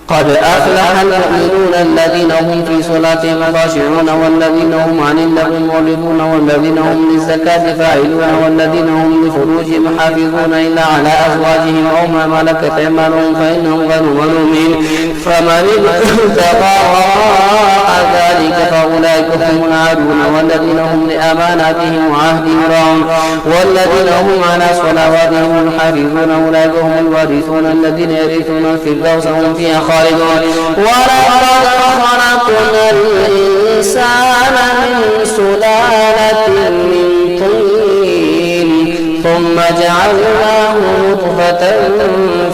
قد أفلح المؤمنون الذين هم في صلاتهم خاشعون والذين هم عن اللغو معرضون والذين هم للزكاة فاعلون والذين هم لفروجهم حافظون إلا على أزواجهم أو ما ملكت أيمانهم فإنهم غير ملومين فمن ابتغى وراء ذلك فأولئك هم العادون والذين هم لأماناتهم وعهدهم راعون والذين هم على صلواتهم يحافظون أولئك هم الوارثون الذين يرثون الفردوس هم فيها خالدون ولقد خلقنا الإنسان من سلالة من طين ثم جعلناه نطفة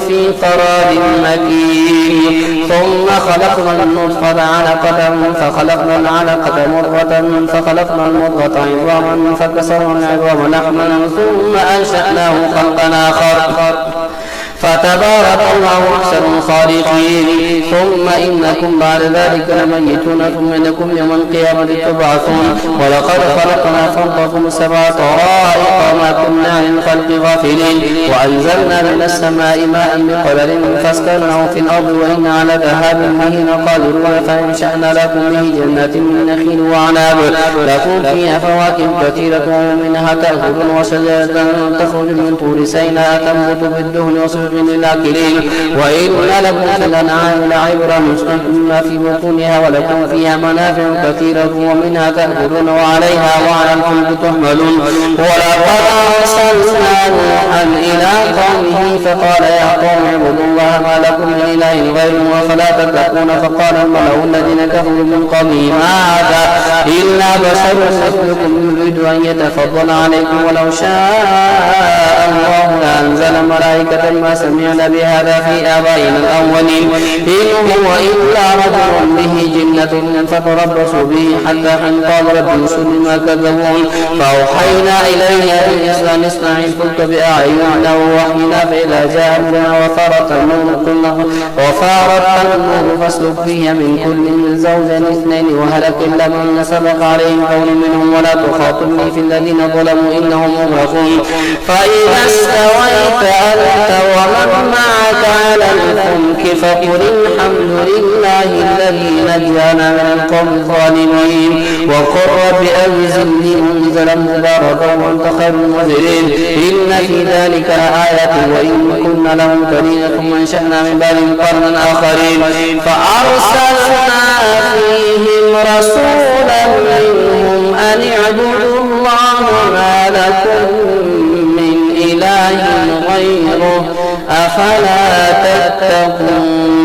في قرار مكين ثم خلقنا النطفة علقة فخلقنا العلقة مضغة فخلقنا المضغة عظاما فكسرنا العظام لحما ثم أنشأناه خلقا آخر فتبارك الله أحسن الخالقين ثم إنكم بعد ذلك لميتون ثم إنكم يوم القيامة تبعثون ولقد خلقنا فوقكم سبع طرائق وما كنا عن الخلق غافلين وأنزلنا من السماء ماء بقدر فاسكناه في الأرض وإنا على ذهاب به لقادرون فأنشأنا لكم به جنات من نخيل وعناب لكم فيها فواكه كثيرة ومنها تأكلون وشجرة تخرج من طور سيناء تنبت بالدهن وصفر للآكلين وإن لكم في الأنعام لعبرة مما في بطونها ولكم فيها منافع كثيرة ومنها تأكلون وعليها وعلى الفلك تحملون ولقد أرسلنا نوحا إلى قومه فقال يا قوم اعبدوا الله ما لكم من إله غيره أفلا تتقون فقال الملأ الذين كفروا من قومه ما هذا إلا بشر مثلكم يريد أن يتفضل عليكم ولو شاء الله لأنزل ملائكة ما سمعنا بهذا في آبائنا الأولين إن هو إلا رجل به جنة فتربصوا به حتى حين قال رب انصرني بما كذبون فأوحينا إليه أن اصنع الفلك بأعيننا ووحينا فإذا جاء أمرنا وفارت النور فاسلك فيها من كل زوجين اثنين وهلك إلا من سبق عليه القول منهم ولا تخاطبني في الذين ظلموا إنهم مغرقون فإذا استويت أنت ومن معك على الفلك فقل الحمد لله الذي نجانا من القوم الظالمين وقل رب أنزلني منزلا مباركا وأنت خير المنزلين إن في ذلك لآيات وإن كنا لمنكرين ثم أنشأنا من بعدهم قرنا آخرين فأرسلنا فيهم رسولا منهم أن اعبدوا الله ما لكم من إله غيره أفلا تتقون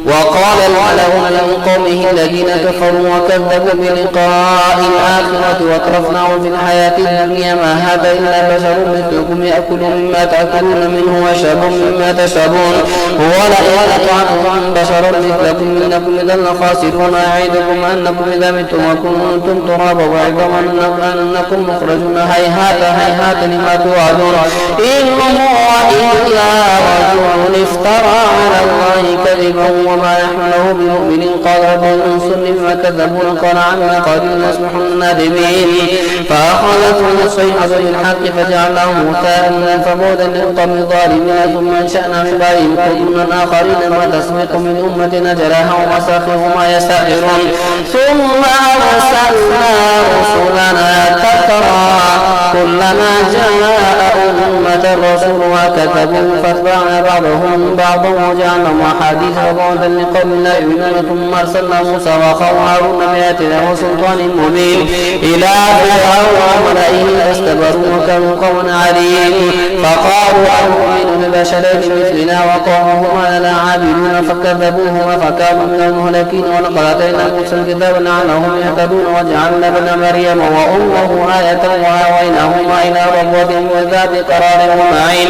وقال الملأ من قومه الذين كفروا وكذبوا بلقاء الآخرة واترفناهم في الحياة الدنيا ما هذا إلا بشر مثلكم يأكل مما تأكلون منه ويشرب مما تشربون ولئن أطعتم بشرا مثلكم إنكم إذا لخاسرون أعيدكم أنكم إذا متم وكنتم ترابا وعظاما أنكم مخرجون هيهات هيهات لما توعدون إن هو إلا رجل افترى على الله كذبا وما نحن له بمؤمن قال رب انصرني بما كذبون قال عمل قليل نصبح النادمين فأخذتهم الصيحة بالحق فجعلناهم غثاء فبعدا للقوم الظالمين ثم أنشأنا من بعدهم قرنا آخرين ما تسبق من أمة أجلها ومساخر ما يستأخرون ثم أرسلنا رسلنا تترى كلما جاء أمة رسولها كذبوا فاتبعنا بعضهم بعضا وجعلناهم أحاديث وبعدا لقوم لا يؤمنون ثم أرسلنا موسى وأخاه هارون بآياتنا وسلطان مبين إلى فرعون وملئه فاستكبروا وكانوا قوما عالين فقالوا أنؤمن ببشرين مثلنا وقومهما لنا عابدون فكذبوهما فكانوا من المهلكين ولقد آتينا موسى الكتاب لعلهم يهتدون وجعلنا ابن مريم وأمه آية وآويناهما إلى ربوة وذات قرار ومعين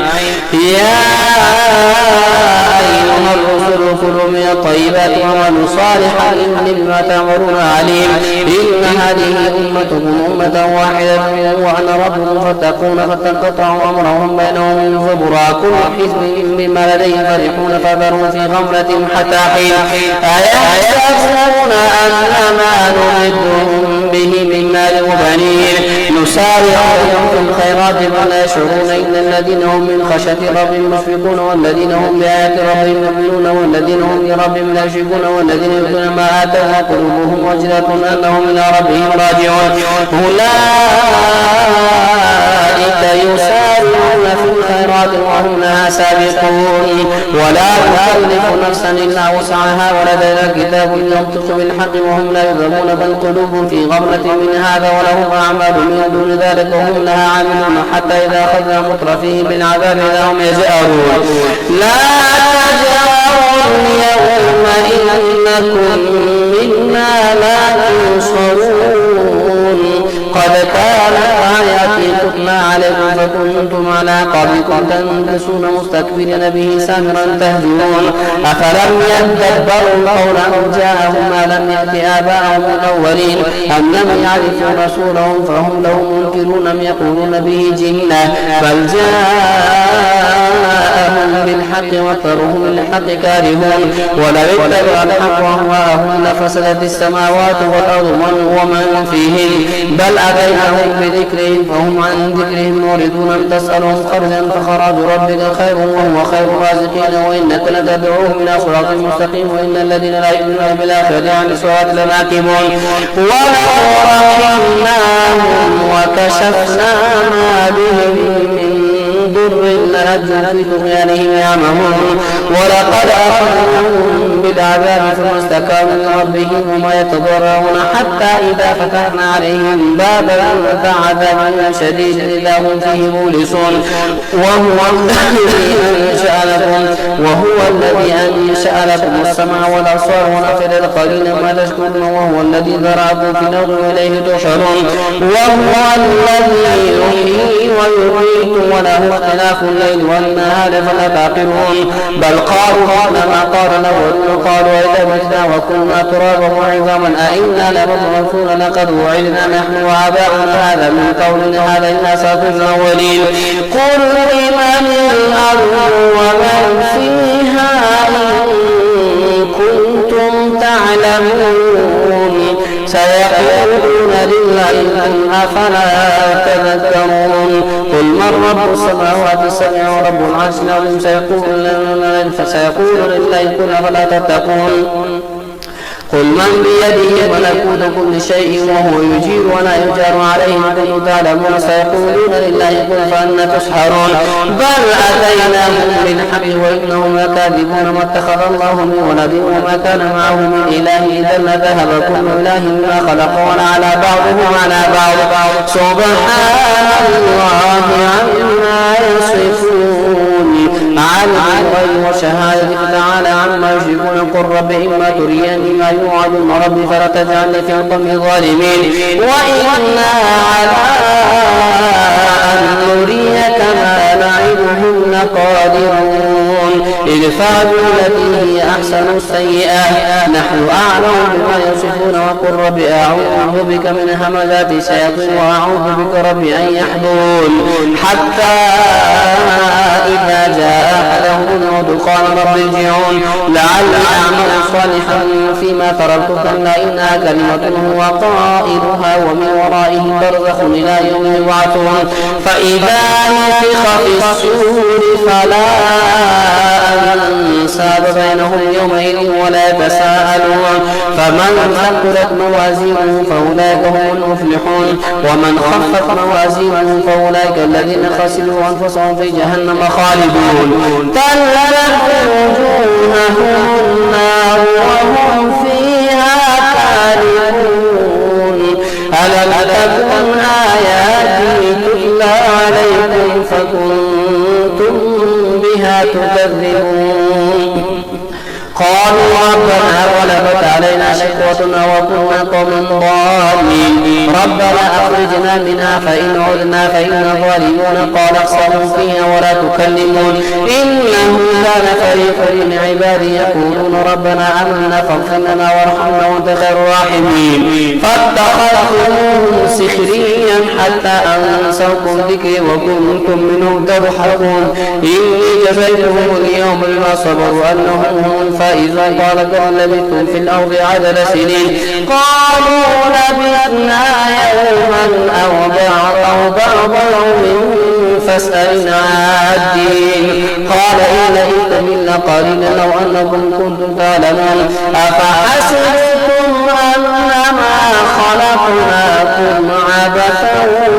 يا أيها الرسل كلوا من الطيبات وعملوا صالحا إني بما تأمرون عليم إن هذه أمتكم أمة واحدة وأنا ربكم فاتقون فتنقطعوا أمرهم بينهم زبرا كل حزب بما لديهم فرحون فذرهم في غمرة حتى حين أيحسبون أن ما نمدهم به من مال وبنين نسارع لهم في الخيرات ولا يشعرون إن الذين هم من خشية ربهم مشفقون والذين هم بآيات ربهم يؤمنون والذين هم لربهم لا يشركون والذين يؤتون ما آتوا وقلوبهم وجلة أنهم إلى ربهم راجعون أولئك يسارعون في الخيرات وهم لها سابقون ولا نكلف نفسا إلا وسعها ولدينا كتاب ينطق بالحق وهم لا يظلمون بل قلوبهم في غفلة من هذا ولهم أعمال من دون ذلك وهم لها عاملون حتى إذا أخذنا مترفيهم بالعذاب إذا هم يجأرون لا تجأروا اليوم إنكم منا لا تنصرون قد كانت آياتي تتلى عليكم فكنتم على أعقابكم تنكصون مستكبرين به سامرا تهجرون أفلم يدبروا القول أم جاءهم ما لم يأت آباءهم الأولين أم لم يعرفوا رسولهم فهم له منكرون أم يقولون به جنة بل جاءهم بالحق وأكثرهم للحق كارهون ولو اتبع الحق أهواءهم لفسدت السماوات والأرض ومن فيهن بل أتيناهم بذكرهم فهم عن ذكرهم موردون أم تسألهم خرجا فخراج ربك خير وهو خير الرازقين وإنك لتدعوهم إلى صراط مستقيم وإن الذين لا يؤمنون بالآخرة عن الصراط لناكبون ولو رحمناهم وكشفنا ما بهم من ضر لهجوا في طغيانهم يعمهون ولقد أخذناهم بالعذاب ثم استكانوا لربهم وما يتضرعون حتى إذا فتحنا عليهم بابا فعذاب شديد إذا هم فيه مبلسون وهو الذي أنشأ لكم السمع والأبصار ونفذ القليل ما تشكرون وهو الذي ذرأكم في الأرض وإليه تحشرون وهو الذي يحيي ويميت وله اختلاف الليل والنهار فلا تعقلون بل قالوا ما قال الأولون قالوا إذا متنا وكنا ترابا وعظاما أئنا لمبعوثون لقد وعدنا نحن وآباؤنا هذا من قولنا هذا إلا أساطير الأولين قل لمن الأرض ومن فيها إن كنتم تعلمون سيقولون لله أفلا تذكرون قل من رب السماوات السبع ورب العرش العظيم سيقولون لله قل أفلا تتقون قل من بيده ملكوت كل شيء وهو يجير ولا يجار عليه كل تعلمون سيقولون لله قل فأنا تسحرون بل أتيناهم بالحق وإنهم لكاذبون ما اتخذ الله من ولد وما كان معه من إله إذا لذهب كل إله ما خلق ولعلى بعضهم على بعض سبحان الله عما يصفون عالم الغيب والشهادة فتعالى عما يشركون قل رب إما تريني ما يوعدون ربي فلا تجعلني في القوم الظالمين وإنا على أن نريك ما نعدهم لقادرون ادفع بالتي هي أحسن السيئة نحن أعلم بما يصفون وقل رب أعوذ بك من همزات الشياطين وأعوذ بك رب أن يحضرون حتى إذا جاء أحدهم الموت قال رب ارجعون لعلي أعمل صالحا فيما تركت كلا إنها كلمة هو قائلها ومن ورائهم برزخ إلى يوم يبعثون فإذا نفخ في الصور فلا أنساب بينهم يومئذ ولا يتساءلون فمن ثقلت موازينه فأولئك هم المفلحون ومن خفت موازينه فأولئك الذين خسروا أنفسهم في جهنم خالدون تلفح وجوههم النار وهم فيها كارهون ألم تكن آياتي تتلى عليكم فكنتم بها تكذبون قالوا ربنا غلبت علينا شقوتنا وكنا قوما ضالين ربنا أخرجنا منها فإن عدنا فإنا ظالمون قال اخسئوا فيها ولا تكلمون إنه كان فريق فريق من عبادي يقولون ربنا آمنا فاغفر لنا وارحمنا وأنت خير الراحمين فاتخذتموهم سخريا حتى أنسوكم ذكري وكنتم منهم تضحكون إني جزيتهم اليوم بما صبروا أنهم هم الفائزون قال كم لبثتم في الأرض عدد سنين قالوا لبثنا يوما أو بعض يوم فاسأل العادين قال إن لبثتم إلا قليلا لو أنكم كنتم تعلمون أفحسبتم أنما خلقناكم عبثا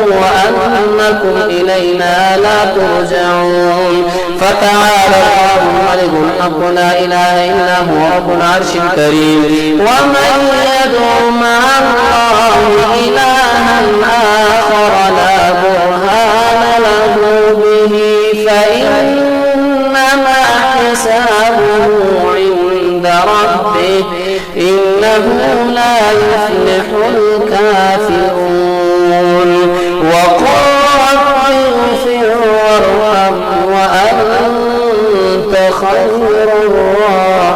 وأنكم إلينا لا ترجعون فتعالى الله الملك الحق لا إله إلا هو رب العرش الكريم ومن يدعو مع الله إلها آخر لا برهان له به فإنما حسابه عند ربه إنه لا يفلح الكافرون وقل رب اغفر وارحم وأنت خير الراحمين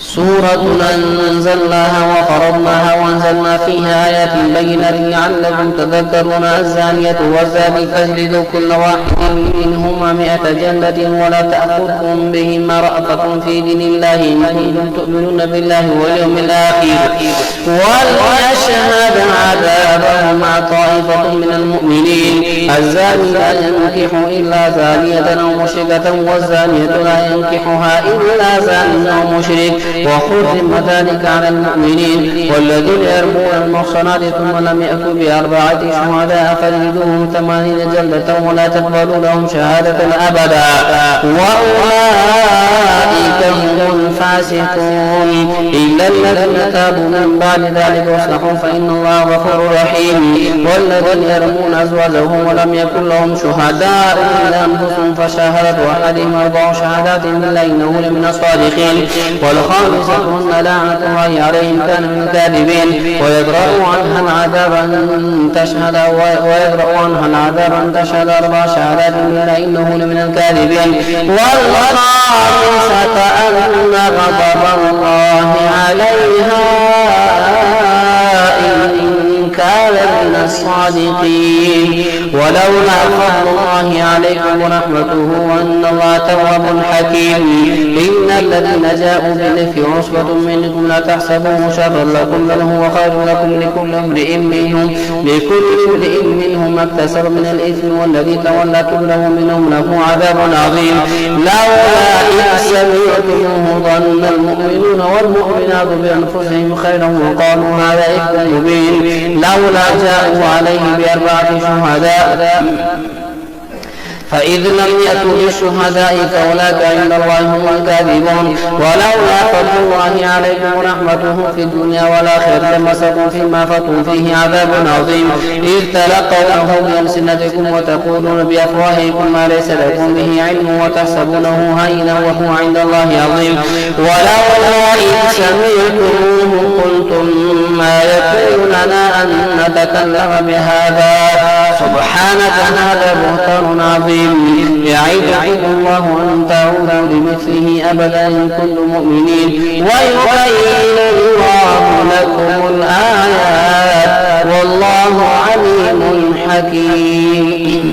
سورة أنزلناها وفرضناها وأنزلنا فيها آيات بينات لعلكم تذكرون الزانية والزاني فاجلدوا كل واحد منهما 100 جلدة ولا تأخذكم بهما رأفة في دين الله إن كنتم تؤمنون بالله واليوم الآخر وليشهد عذابهما طائفة من المؤمنين الزاني لا ينكح إلا زانية أو مشركة والزانية لا ينكحها إلا زان أو مشرك وحرم ذلك على المؤمنين والذين يرمون المحصنات ثم لم يأتوا ب4 شهداء فاجلدوهم 80 جلدة ولا تقبلوا لهم شهادة أبدا وأولئك هم الفاسقون إلا الذين تابوا من بعد ذلك واصلحوا فإن الله غفور رحيم والذين يرمون أزواجهم ولم يكن لهم شهداء إلا أنفسهم فشهادة أحدهم 4 شهادات بالله إنه لمن الصادقين والخامسة أن لعنة الله عليهم كان من الكاذبين ويدرأوا عنها العذاب أن تشهد 4 شهادات بالله إنه لمن الكاذبين والخامسة أن غضب الله عليها إن كان من الصادقين ولولا فضل الله عليكم ورحمته وأن الله تواب حكيم إن الذين جاءوا بالإفك عصبة منكم لا تحسبوه شرا لكم بل هو خير لكم لكل امرئ منهم ما اكتسب من الإثم والذي تولى كبره منهم له عذاب عظيم لولا إذ سمعتموه ظن المؤمنون والمؤمنات بأنفسهم خيرا وقالوا هذا إفك مبين لولا جاءوا عليه ب4 شهداء فإذ لم يأتوا بالشهداء فأولئك عند الله هم الكاذبون ولولا فضل الله عليكم ورحمته في الدنيا والآخرة لمسكم فيما فتوا فيه عذاب عظيم إذ تلقونه بألسنتكم وتقولون بأفواهكم ما ليس لكم به علم وتحسبونه هينا وهو عند الله عظيم ولولا إذ سمعتموه قلتم ما يكون لنا أن نتكلم بهذا سبحانك هذا بهتان عظيم يعدكم الله أن تعودوا لمثله أبدا إن كنتم مؤمنين ويبين الله لكم الآيات والله عليم حكيم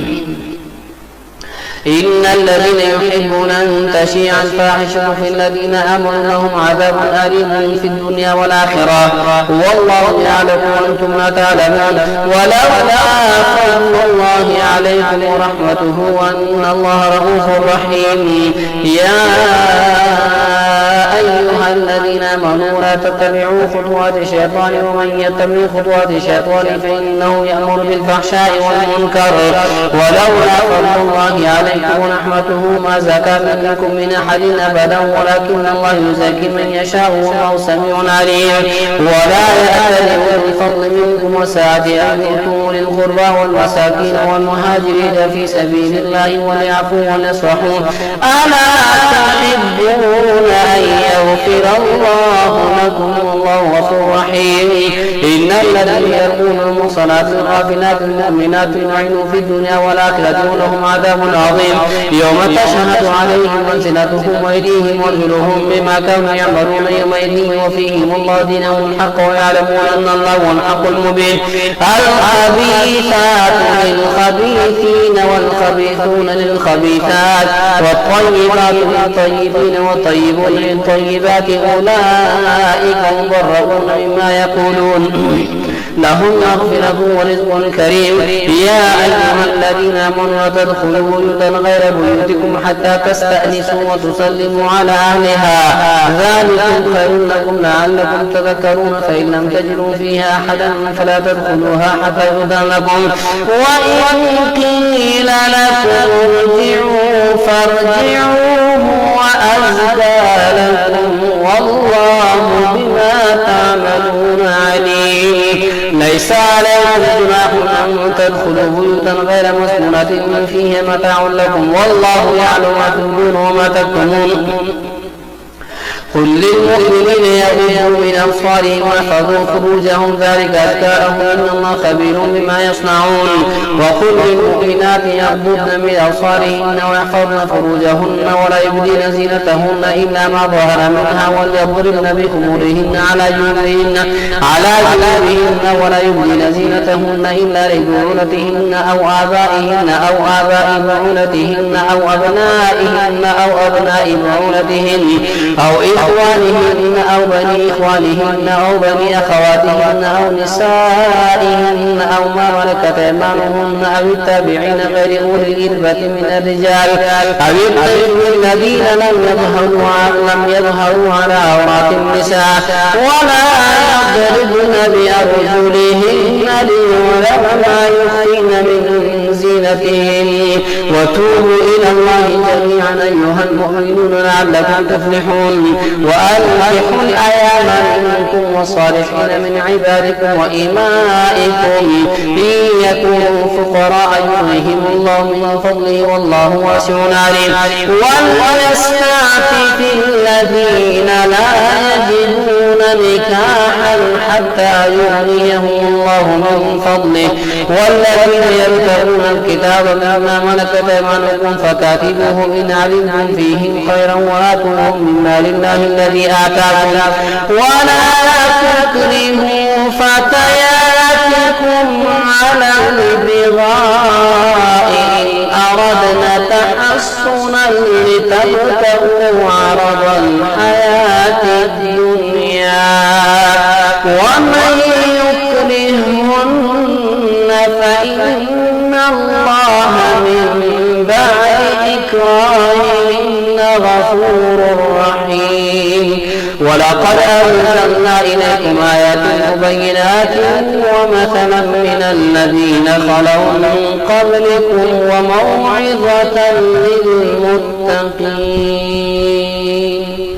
إن الذين يحبون أن تشيع الفاحشة في الذين آمنوا لهم عذاب أليم في الدنيا والآخرة والله يعلم وأنتم لا تعلمون ولولا فضل الله عليكم ورحمته وأن الله رؤوف رحيم يا أيها الذين آمنوا لا تتبعوا خطوات الشيطان ومن يتبع خطوات الشيطان فإنه يأمر بالفحشاء والمنكر ولولا فضل الله عليكم ورحمته ما زكى منكم من أحد أبدا ولكن الله يزكي من يشاء والله سميع عليم ولا يأتل أولي الفضل منكم وسعة أن يؤتوا أولي القربى والمساكين والمهاجرين في سبيل الله وليعفوا وليصفحوا ألا تحبون أن يغفر الله الله لكم والله غفور رحيم. إن الذين يرمون المحصنات الغافلات المؤمنات لعنوا في الدنيا والآخرة ولهم عذاب عظيم يوم تشهد عليهم ألسنتهم وأيديهم وارجلهم بما كانوا يعملون يومئذ وفيهم الله دينهم الحق ويعلمون أن الله هو الحق المبين. الخبيثات للخبيثين والخبيثون للخبيثات والطيبات للطيبين والطيبون للطيبات أولئك مبرؤون مما يقولون لهم مغفرة ورزق كريم. يا أيها الذين آمنوا لا تدخلوا بيوتا غير بيوتكم حتى تستأنسوا وتسلموا على أهلها ذلكم خير لكم لعلكم تذكرون. فإن لم تجدوا فيها أحدا فلا تدخلوها حتى يؤذن لكم وإن قيل لكم ارجعوا فارجعوا وأزكى لكم والله بما تعملون عليم. ليس عليكم جناح أن تدخلوا بيوتا غير مسكونة فيها متاع لكم والله يعلم ما تبدون وما تكتمون. قل للمؤمنين يغضوا من أبصارهم ويحفظوا فروجهم ذلك أزكى لهم إن الله خبير بما يصنعون. وقل للمؤمنات يغضضن من أبصارهن ويحفظن فروجهن ولا يبدين زينتهن إلا ما ظهر منها وليضربن بخمورهن على جنوبهن ولا يبدين زينتهن إلا لبعولتهن أو آبائهن أو آباء بعولتهن أو أبنائهن أو أبناء بعولتهن أو إخوانهن أو بني إخوانهن أو بني أخواتهن أو نسائهن أو ما ملكت أيمانهن أو التابعين غير أولي الإربة من الرجال أو الطفل الذين لم يظهروا على عورات النساء ولا يضربن بأرجلهن ليعلم ما يخفين من زينتهن. وتوبوا إلى الله جميعا أيها المؤمنون لعلكم تفلحون. وأنكحوا الأيام منكم والصالحين من عبادكم وإمائكم إن يكونوا فقراء يغنيهم الله من فضله والله واسع عليم. وليستعفف الذين لا يجدون نكاحا حتى يغنيهم الله من فضله والذين يبتغون الكتاب مما ملكت أيمانكم فكاتبوهم إن علمتم فيهم خيرا وآتوهم من مال الله الذي آتاكم ولا تكرهوا فتياتكم على البغاء إن أردنا تحصنا لتبتغوا عرض الحياة الدنيا ومن يكرهن فإن الله من بعد إكراههن غفور رحيم. ولقد أنزلنا إليكم آيات مبينات ومثلا من الذين خلوا من قبلكم وموعظة للمتقين.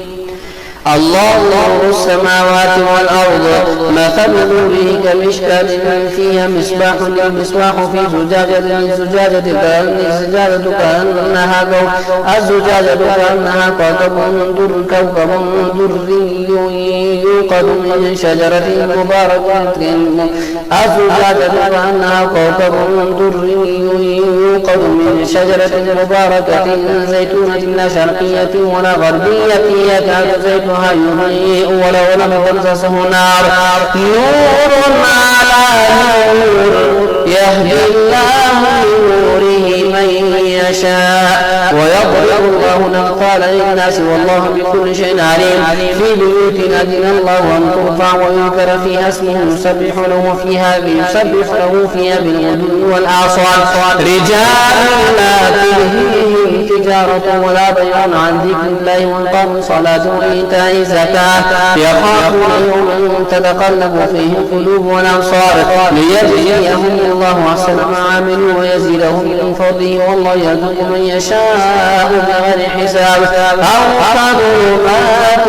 الله نور السماوات والأرض مثل نوره كمشكاة فيها مصباح المصباح في زجاجة الزجاجة كأنها كوكب دري يوقد من شجرة مباركة الزجاجة كأنها كوكب دري يوقد من شجرة مباركة زيتونة لا شرقية ولا غربية يكاد زيتها يضيء ولو لم تمسسه نار نور على نور يهدي الله لنوره من يشاء ويضرب الله الأمثال للناس والله بكل شيء عليم. في بيوت أذن الله أن ترفع ويذكر فيها اسمه يسبح له فيها بالغدو والآصال رجال لا تلهيهم تجارة ولا بيع عن ذكر الله وإقام الصلاة وإيتاء الزكاة يخافون يوما تتقلب فيه القلوب والأبصار ليجزيهم الله أحسن ما عملوا ويزيدهم من فضله والله يرزق من يشاء بغير حساب. أو كظلمات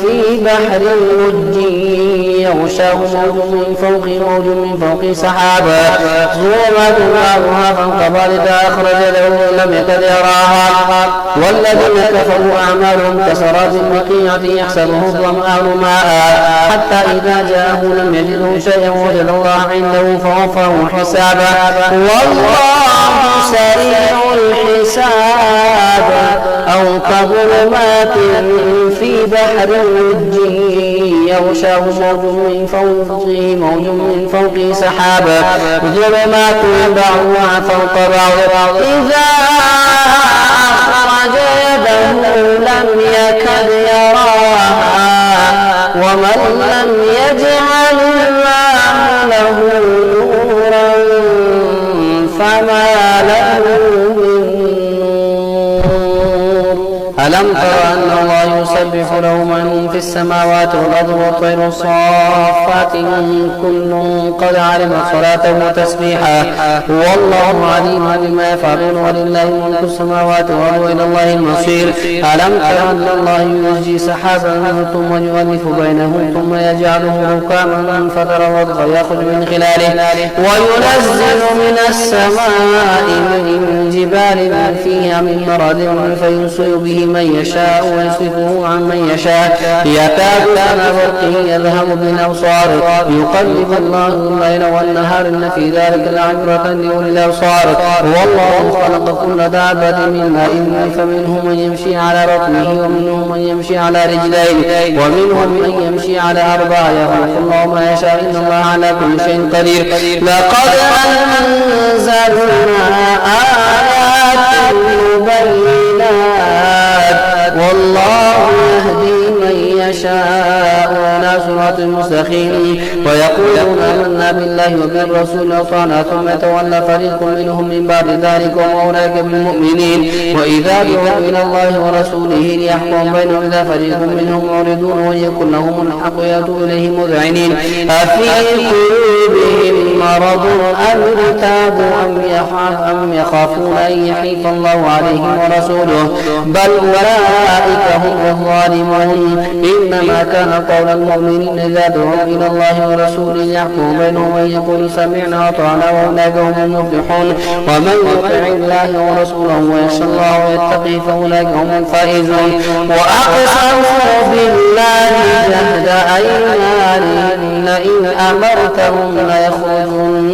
في بحر لجي يغشاه موج من فوقه موج من فوقه سحابا ظلمات بعضها فوق بعض إذا أخرج له لم يكد يراها والذين كفروا أعمالهم كسراب بقيعة يحسبه الظمآن ماء حتى إذا جاءه لم يجده شيئا وجد الله عنده فوفاه حسابا والله سريع الحساب أو كظلمات في بحر لجي يغشاه موج من فوقه موج من فوقه سحابا ظلمات بعضها فوق بعض إذا أخرج يده لم يكد يراها ومن لم يجعل الله له نورا فما له من ألم تر أن الله يسبح له من في السماوات والأرض والطير صافات كل قد علم صلاته وتسبيحه والله عليم بما يفعلون ولله ملك السماوات والأرض وإلى الله المصير ألم تر أن الله يزجي سحابا ثم يؤلف بينه ثم يجعله ركاما فترى الودق يخرج من خلاله وينزل من السماء من جبال فيها من مرض فينزل به من يشاء ويصرفه عن من يشاء يكاد سنا برقه يذهب بالأبصار يقلب الله الليل والنهار إن في ذلك لعبرة لأولي الأبصار والله خلق كل دابة من ماء فمنهم من يمشي على بطنه ومنهم من يمشي على رجلين ومنهم من يمشي على أربع يخلق الله ما يشاء إن الله على كل شيء قدير لقد أنزلنا آيات مبينات والله يهدي من يشاء إلى صراط مستقيم ويقولون آمنا بالله وبالرسول وأطعنا ثم يتولى فريق منهم من بعد ذلك وما أولئك بالمؤمنين وإذا دعوا إلى الله ورسوله ليحكم بينهم إذا فريق منهم معرضون ويكن لهم الحق يأتوا إليه مذعنين أفي قلوبهم مرض أم ارتابوا أم يخافون أن يحيف الله عليهم ورسوله بل أولئك هم الظالمون إنما كان قول المؤمنين إذا دعوا إلى الله ورسوله ليحكم بينهم أن يقولوا سمعنا وأطعنا وأولئك هم المفلحون ومن يطع الله ورسوله ويخشى الله ويتقي فأولئك هم الفائزون وأقسموا بالله جهد أيمانهم لئن أمرتهم ليخرجون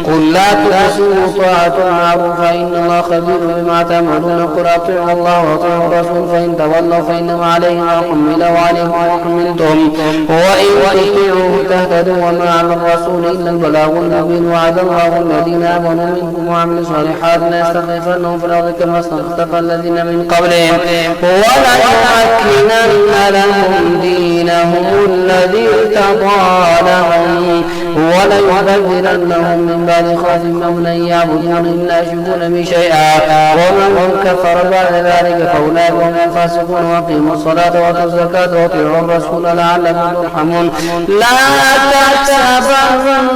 قل لا تقسموا طاعة معروفة إن الله خبير بما تعملون قل أطيعوا الله وأطيعوا الرسول فإن تولوا فإنما عليه ما حمل وعليكم ما حملتم وإن تطيعوه تهتدوا وما على الرسول إلا البلاغ المبين وعد الله الذين آمنوا منكم وعملوا الصالحات ليستخلفنهم في الأرض كما استخلف الذين من قبلهم وليمكنن لهم دينهم الذي ارتضى لهم وليبدلنهم من بعد خوفهم أمنا يعبدون لا يشركون به شيئا ومن كفر بعد ذلك فأولئك هم الفاسقون وأقيموا الصلاة وآتوا الزكاة وأطيعوا الرسول لعلكم ترحمون لا تحسبن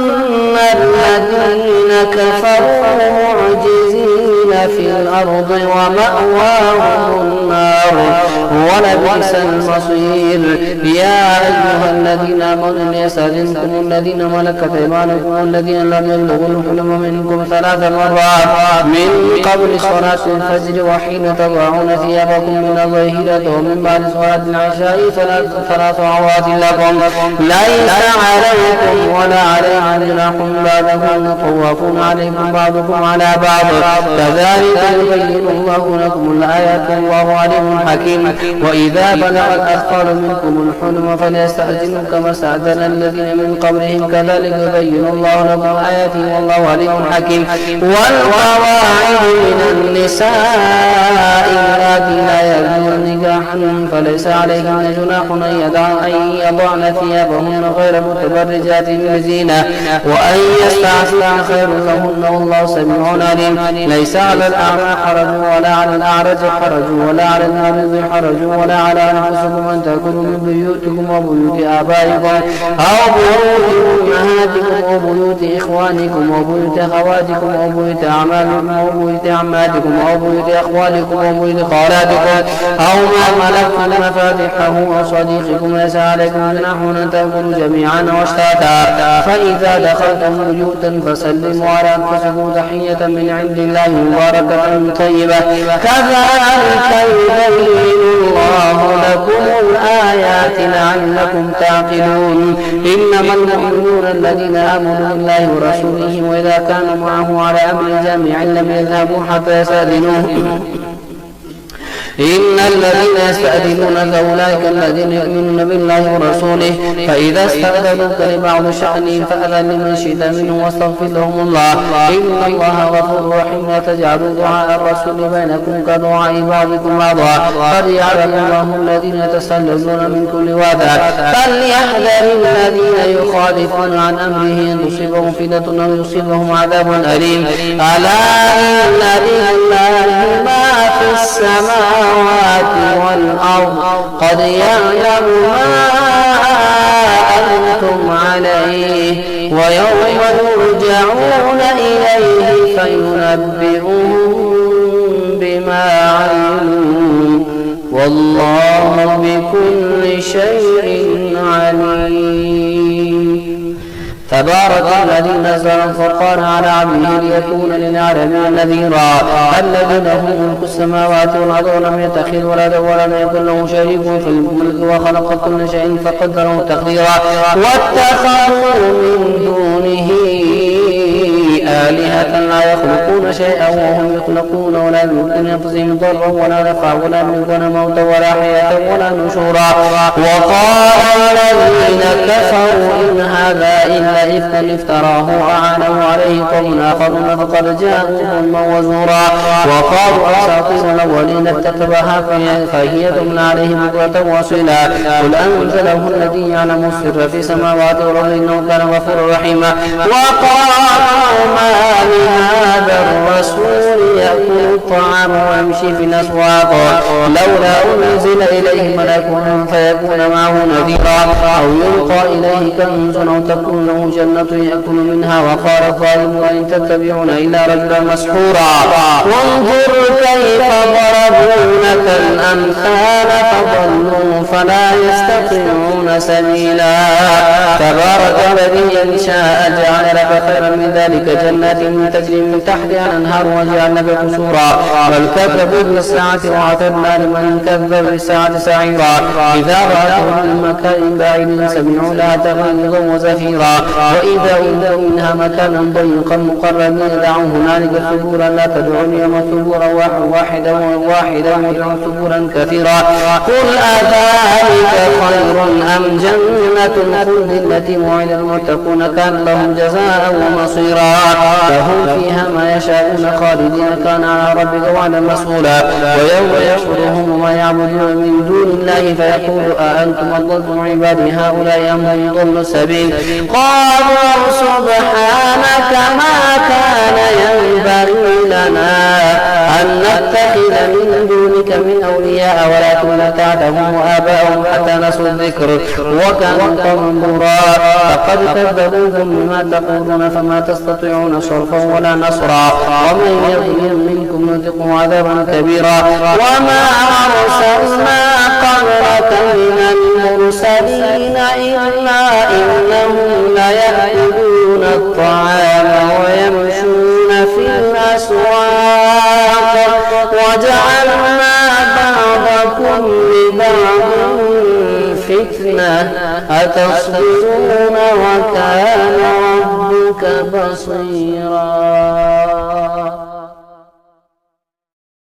الذين كفروا معجزين في الأرض ومأواهم النار ولبئس المصير يا أيها الذين آمنوا ليستأذنكم الذين ملكت أيمانكم والذين لم يبلغوا الحلم منكم 3 مرات من قبل صلاة الفجر وحين تضعون ثيابكم من الظهيرة ومن بعد صلاة العشاء 3 عورات لكم ليس عليكم ولا عليهم جناح بعدهم طوافون عليكم بعضكم على بعض كذلك يبين الله لكم الآيات والله عليم حكيم وإذا بلغ الأطفال منكم الحلم فليستأذنوا كما استأذن الذين من قبلهم كذلك يبين الله لكم آياته والله عليم حكيم والقواعد من النساء اللاتي لا يرجون نكاحا فليس عليهن جناح أن يضعن ثيابهن غير متبرجات بزينة وأن يستعففن خير لهن والله سميع عليم ليس على الأعمى حرج ولا على الأعرج حرج ولا على المريض حرج ولا على أنفسكم أن تأكلوا من بيوتكم وبيوت آبائكم أو بيوت أمهاتكم وبيوت إخوانكم وبيوت أخواتكم وبيوت أعمامكم وبيوت عماتكم وبيوت أخوالكم وبيوت خالاتكم أو ما ملكتم مفاتحه أو صديقكم ليس عليكم جناح أن تأكلوا جميعا واشتاتا فإذا دخلتم بيوتا فسلموا على أنفسكم تحية من عند الله مباركة طيبة كذلك يبين الله لكم الآيات لعلكم تعقلون. إنما المؤمنون الذين آمنوا بالله ورسوله وإذا كانوا معه على أمر جامع لم يذهبوا حتى يستأذنوه إن الذين يستأذنونك أولئك الذين يؤمنون بالله ورسوله فإذا استأذنوك لبعض شأنهم فأذن لمن شئت منه واستغفر لهم الله إن الله غفور رحيم. لا تجعلوا دعاء الرسول بينكم كدعاء بعضكم بعضا قد يعلم الله الذين يتسللون من كل واد فليحذر الذين يخالفون عن أمره أن تصيبهم فتنة أو يصيبهم عذاب أليم. ألا إن لله ما في السماوات والأرض قد يعلم ما أنتم عليه ويوم يرجعون إليه فينبئهم بما عملوا والله بكل شيء عليم. تبارك الذي نزل الفرقان على عبده ليكون للعالمين نذيرا. الذي له ملك السماوات والارض ولم يتخذ ولدا ولم يكن له شريك في الملك وخلق كل شيء فقدره تقديرا. واتخذوا من دونه آلهة لا يخلقون شيئا وهم يخلقون ولا يملكون لأنفسهم ضرا ولا نفعا ولا يملكون موتا ولا حياة ولا نشورا. وقال الذين كفروا إن هذا إلا إفك افتراه وأعانه عليه قوم آخرون فقد جاءوا ظلما وزورا. وقالوا أساطير الأولين اكتتبها فهي تملى عليه بكرة وأصيلا قل أنزله الذي يعلم السر في السماوات والأرض إنه كان غفورا رحيما. وقالوا ما لهذا الرسول يأكل الطعام ويمشي في الأسواق لولا أنزل إليه ملك فيكون معه نذيرا أو يلقى إليه كنز أو تكون له جنة يأكل منها. وقال الظالمون إن تتبعون إلا رجلا مسحورا. وانظر كيف ضربوا لك الأمثال فضلوا فلا يستطيعون سبيلا. تبارك الذي إن شاء جعل لك خيرا من ذلك جنات تجري من تحتها الأنهار وجعلنا لك قصورا. بل كذبوا بالساعة وأعتدنا لمن كذب بالساعة سعيرا. إذا رأتهم من مكان بعيد سمعوا لها تغيظا وزفيرا. وإذا ألقوا منها مكانا ضيقا مقربين دعوا هنالك ثبورا لا تدعوا اليوم ثبورا واحدا وادعوا ثبورا كثيرا. قل أذلك خير أم جنة الخلد التي وعد المتقون كان لهم جزاء ومصيرا لهم فيها ما يشاءون خالدين كان على ربك وعدا مسؤولا. ويوم يحشرهم وما يعبدون من دون الله فيقول أأنتم أضللتم عبادي هؤلاء أم هم ضلوا السبيل قالوا سبحانك ما كان ينبغي لنا أن نتخذ من دونك من أولياء ولكن متعتهم وآباءهم حتى نسوا الذكر وكانوا قوما بورا. فقد كذبوكم بما تقولون فما تستطيعون صرفا ولا نصرا. ومن يظلم منكم نذقه عذابا كبيرا. وما أرسلنا قبلك من المرسلين إلا إنهم ليأكلون الطعام ويمشون في الأسواق وجعلنا بعضكم لبعض فتنة أتصبرون وكان ربك بصيرا.